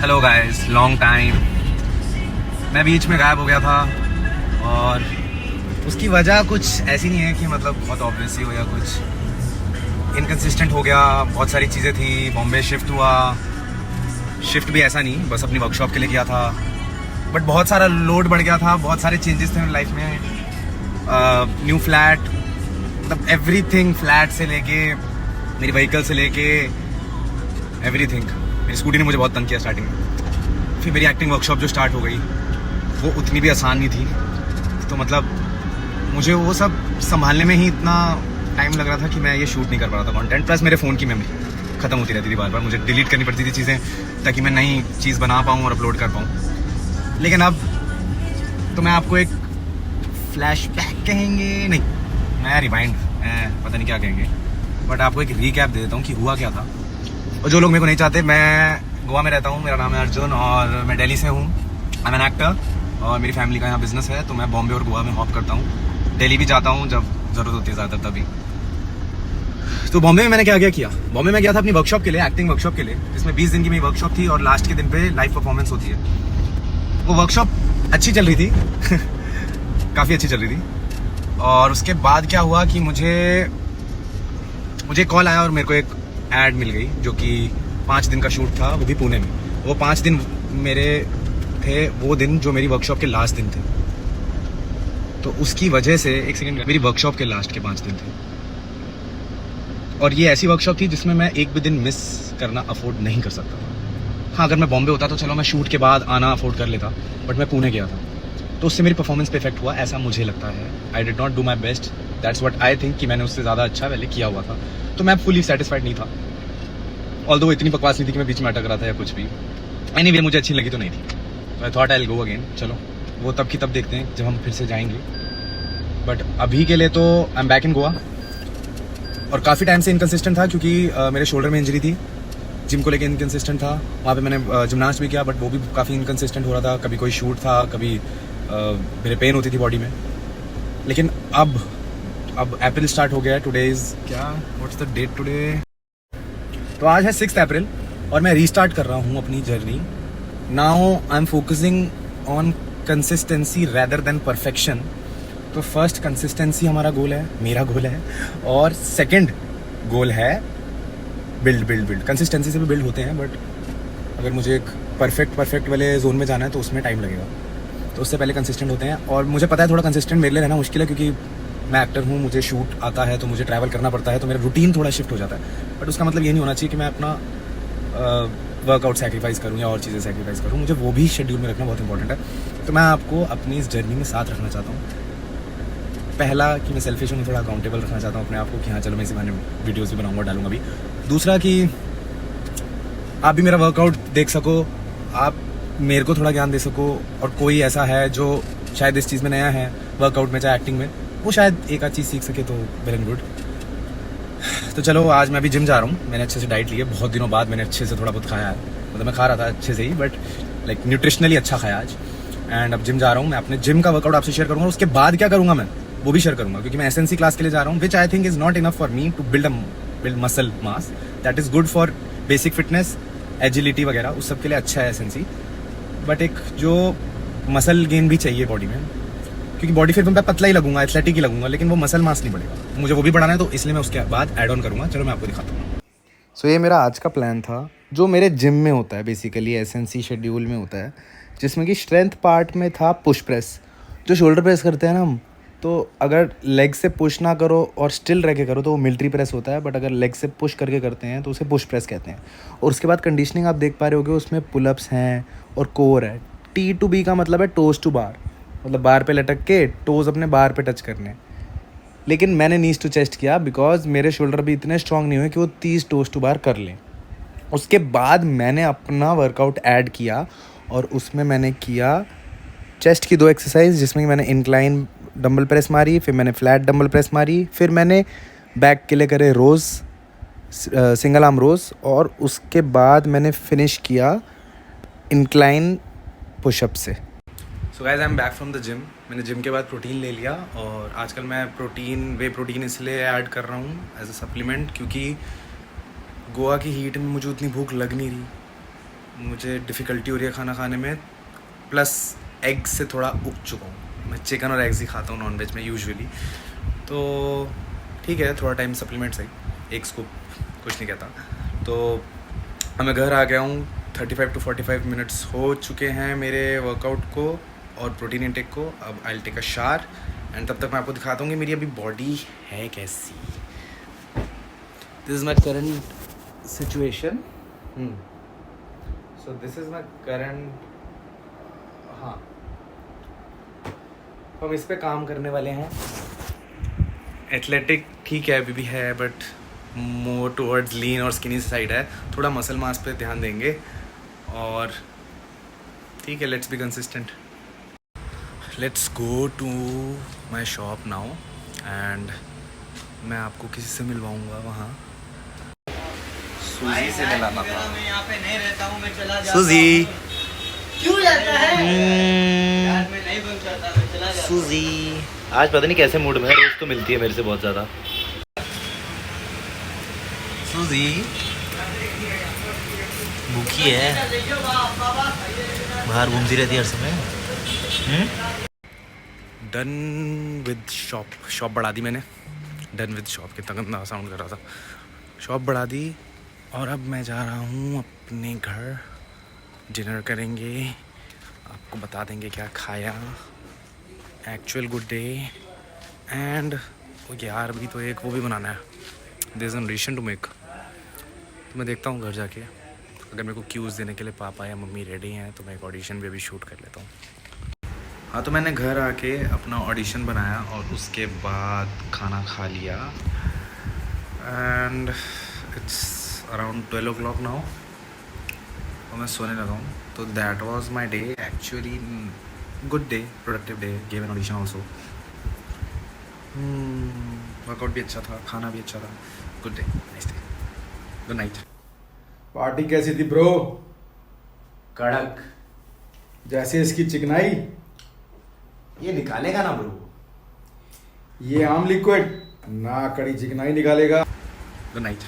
Hello guys, long time. मैं बीच में गायब हो गया था और उसकी वजह कुछ ऐसी नहीं है कि मतलब बहुत ऑब्वियस ही हो या कुछ इनकन्सिस्टेंट हो गया। बहुत सारी चीज़ें थी, बॉम्बे शिफ्ट हुआ। शिफ्ट भी ऐसा नहीं, बस अपनी वर्कशॉप के लिए किया था, बट बहुत सारा लोड बढ़ गया था। बहुत सारे चेंजेस थे मेरी लाइफ में। न्यू फ्लैट, मतलब एवरीथिंग, फ्लैट से लेके मेरी व्हीकल से लेके एवरीथिंग। मेरी स्कूटी ने मुझे बहुत तंग किया स्टार्टिंग में। फिर मेरी एक्टिंग वर्कशॉप जो स्टार्ट हो गई वो उतनी भी आसान नहीं थी, तो मतलब मुझे वो सब संभालने में ही इतना टाइम लग रहा था कि मैं ये शूट नहीं कर पा रहा था कंटेंट। प्लस मेरे फ़ोन की मेमोरी ख़त्म होती रहती थी बार बार, मुझे डिलीट करनी पड़ती थी चीज़ें ताकि मैं नई चीज़ बना पाऊँ और अपलोड कर पाऊँ। लेकिन अब तो मैं आपको एक फ्लैशबैक कहेंगे नहीं, मैं रिवाइंड, पता नहीं क्या कहेंगे, बट आपको एक रीकैप दे देता हूँ कि हुआ क्या था। और जो लोग मेरे को नहीं चाहते, मैं गोवा में रहता हूँ, मेरा नाम है अर्जुन और मैं दिल्ली से हूँ। आई एम एन एक्टर और मेरी फैमिली का यहाँ बिजनेस है, तो मैं बॉम्बे और गोवा में हॉप करता हूँ। दिल्ली भी जाता हूँ जब ज़रूरत होती है, ज़्यादातर तभी। तो बॉम्बे में मैंने क्या किया, बॉम्बे में गया था अपनी वर्कशॉप के लिए, एक्टिंग वर्कशॉप के लिए, जिसमें 20 दिन की मेरी वर्कशॉप थी और लास्ट के दिन पे लाइव परफॉर्मेंस होती है। वो वर्कशॉप अच्छी चल रही थी काफ़ी अच्छी चल रही थी। और उसके बाद क्या हुआ कि मुझे कॉल आया और मेरे को एक ऐड मिल गई जो कि 5 दिन का शूट था, वो भी पुणे में। वो 5 दिन मेरे थे, वो दिन जो मेरी वर्कशॉप के लास्ट दिन थे। तो उसकी वजह से, एक सेकंड, मेरी वर्कशॉप के लास्ट के 5 दिन थे और ये ऐसी वर्कशॉप थी जिसमें मैं एक भी दिन मिस करना अफोर्ड नहीं कर सकता था। हाँ, अगर मैं बॉम्बे होता तो चलो मैं शूट के बाद आना अफोर्ड कर लेता, बट मैं पुणे गया था तो उससे मेरी परफॉर्मेंस पे इफेक्ट हुआ, ऐसा मुझे लगता है। I did not do my best, that's what I think, कि मैंने उससे ज़्यादा अच्छा पहले किया हुआ था, तो मैं फुली सेटिस्फाइड नहीं था। ऑल्दो इतनी बकवास नहीं थी कि मैं बीच में अटक रहा था या कुछ भी। एनीवे, मुझे अच्छी लगी तो नहीं थी, तो I thought I will go again. चलो वो तब की तब देखते हैं जब हम फिर से जाएंगे, बट अभी के लिए तो I am back in Goa. और काफ़ी टाइम से इनकन्सिस्टेंट था क्योंकि मेरे शोल्डर में इंजरी थी, जिम को लेकर इनकन्सिस्टेंट था। वहाँ पे मैंने जिमनास्ट भी किया, बट वो भी काफ़ी इनकन्सिस्टेंट हो रहा था। कभी कोई शूट था, कभी मेरे पेन होती थी बॉडी में। लेकिन अब अप्रैल स्टार्ट हो गया है। टुडे इज़ क्या, व्हाट्स द डेट टुडे? तो आज है 6 अप्रैल और मैं रीस्टार्ट कर रहा हूँ अपनी journey. Now I am focusing on consistency rather than perfection. तो फर्स्ट कंसिस्टेंसी हमारा गोल है, मेरा गोल है, और सेकंड गोल है बिल्ड। कंसिस्टेंसी से भी बिल्ड होते हैं, बट अगर मुझे एक परफेक्ट वाले जोन में जाना है तो उसमें टाइम लगेगा, तो उससे पहले कंसिस्टेंट होते हैं। और मुझे पता है थोड़ा कंसिस्टेंट मेरे लिए रहना मुश्किल है क्योंकि मैं एक्टर हूँ, मुझे शूट आता है, तो मुझे ट्रैवल करना पड़ता है, तो मेरा रूटीन थोड़ा शिफ्ट हो जाता है। बट उसका मतलब ये नहीं होना चाहिए कि मैं अपना वर्कआउट सेक्रीफाइस करूँ या और चीज़ें सेक्रीफाइस करूँ। मुझे वो भी शेड्यूल में रखना बहुत इंपॉर्टेंट है। तो मैं आपको अपनी इस जर्नी में साथ रखना चाहता हूँ। पहला कि मैं सेल्फिश हूँ, थोड़ा अकाउंटेबल रखना चाहता हूँ अपने आप को कि हाँ चलो मैं इसी बहाने वीडियोज़ भी बनाऊँगा, डालूंगा भी। दूसरा कि आप भी मेरा वर्कआउट देख सको, आप मेरे को थोड़ा ज्ञान दे सको, और कोई ऐसा है जो शायद इस चीज़ में नया है, वर्कआउट में चाहे एक्टिंग में, वो शायद एक आध चीज़ सीख सके, तो वेल एंड गुड। तो चलो, आज मैं अभी जिम जा रहा हूँ। मैंने अच्छे से डाइट ली है, बहुत दिनों बाद मैंने अच्छे से थोड़ा बहुत खाया है। मतलब मैं खा रहा था अच्छे से ही, बट लाइक न्यूट्रिशनली अच्छा खाया आज। एंड अब जिम जा रहा हूँ। मैं अपने जिम का वर्कआउट आपसे शेयर करूँगा, उसके बाद क्या करूँगा मैं वो भी शेयर करूँगा, क्योंकि मैं एसएनसी क्लास के लिए जा रहा हूँ, which I think is not enough for me to build muscle mass. That is good for basic fitness, agility वगैरह, उस सब के लिए अच्छा है एसएनसी, बट एक जो मसल गेन भी चाहिए बॉडी में, क्योंकि बॉडी फिर मैं पतला ही लगूंगा, एथलेटिक ही लगूंगा, लेकिन वो मसल मास नहीं बढ़ेगा। मुझे वो भी बढ़ाना है, तो इसलिए मैं उसके बाद ऐड ऑन करूँगा। चलो मैं आपको दिखाता हूँ। सो ये मेरा आज का प्लान था, जो मेरे जिम में होता है, बेसिकली एसएनसी शेड्यूल में होता है, जिसमें कि स्ट्रेंथ पार्ट में था पुश प्रेस, जो शोल्डर प्रेस करते हैं ना हम, तो अगर लेग से पुश ना करो और स्टिल रह के करो तो वो मिलिट्री प्रेस होता है, बट अगर लेग से पुश करके करते हैं तो उसे पुश प्रेस कहते हैं। और उसके बाद कंडीशनिंग आप देख पा रहे होगे, उसमें पुलअप्स हैं और कोर है। टी टू बी का मतलब है टोज टू बार, मतलब बार पे लटक के टोज अपने बार पे टच करने। लेकिन मैंने नीज टू चेस्ट किया बिकॉज मेरे शोल्डर भी इतने स्ट्रॉन्ग नहीं हुए कि वो 30 टोज टू बार कर लें। उसके बाद मैंने अपना वर्कआउट ऐड किया और उसमें मैंने किया चेस्ट की 2 एक्सरसाइज, जिसमें मैंने इंक्लाइन डंबल प्रेस मारी, फिर मैंने फ्लैट डंबल प्रेस मारी, फिर मैंने बैक के लिए करे रोज़, सिंगल आर्म रोज़, और उसके बाद मैंने फिनिश किया इंक्लाइन पुशअप से। So guys, I am back from the gym. मैंने जिम के बाद प्रोटीन ले लिया, और आजकल मैं वे प्रोटीन इसलिए ऐड कर रहा हूँ एज अ सप्लीमेंट, क्योंकि गोवा की हीट में मुझे उतनी भूख लग नहीं रही। मुझे डिफ़िकल्टी हो रही है खाना खाने में, प्लस एग से थोड़ा उग चुका हूँ। मैं चिकन और एग्स ही खाता हूँ नॉन वेज में यूजुअली, तो ठीक है थोड़ा टाइम सप्लीमेंट सही, एक स्कूप कुछ नहीं कहता। तो अब मैं घर आ गया हूँ, 35 to 45 मिनट्स हो चुके हैं मेरे वर्कआउट को और प्रोटीन इनटेक को। अब I will take a shower and तब तक मैं आपको दिखाता हूँ कि मेरी अभी बॉडी है कैसी। This is my current situation. So this is my current, हाँ तो हम इस पे काम करने वाले हैं। एथलेटिक ठीक है अभी भी है, बट मोर टुवर्ड्स लीन और स्किनी साइड है। थोड़ा मसल मास पे ध्यान देंगे और ठीक है, let's be consistent. Let's go to my shop now and मैं आपको किसी से मिलवाऊंगा वहाँ। सूजी से मिलाना था। मैं यहाँ पे नहीं रहता हूँ, मैं चला जाता सूजी, हूँ। क्यों जाता है? यार मैं नहीं बन चाहता, मैं चला जाता हूँ। सूजी आज पता नहीं कैसे मूड में है, रोज तो मिलती है मेरे से बहुत ज़्यादा। सूजी भूखी है, बाहर घूमती रहती है हर समय। डन विद शॉप बढ़ा दी मैंने। डन विद शॉप, कितना गंदा साउंड कर रहा था। शॉप बढ़ा दी और अब मैं जा रहा हूँ अपने घर। डिनर करेंगे, आपको बता देंगे क्या खाया। एक्चुअल गुड डे एंड यार अभी तो एक वो भी बनाना है, there is an audition to make. तो मैं देखता हूँ घर जाके, अगर मेरे को क्यूज़ देने के लिए पापा या मम्मी रेडी हैं तो मैं एक ऑडिशन भी अभी शूट कर लेता हूँ। हाँ तो मैंने घर आके अपना ऑडिशन बनाया और उसके बाद खाना खा लिया and it's around 12 o'clock now और मैं सोने लगा हूँ। तो that was my day, actually good day, productive day, give an audition also. Workout भी अच्छा था, खाना भी अच्छा था, good day, nice day, good night. Party कैसी थी ब्रो? कड़क, जैसे इसकी चिकनाई, ये निकालेगा ना ब्रो। ये आम लिक्विड ना कड़ी चिकनाई निकालेगा। Good night.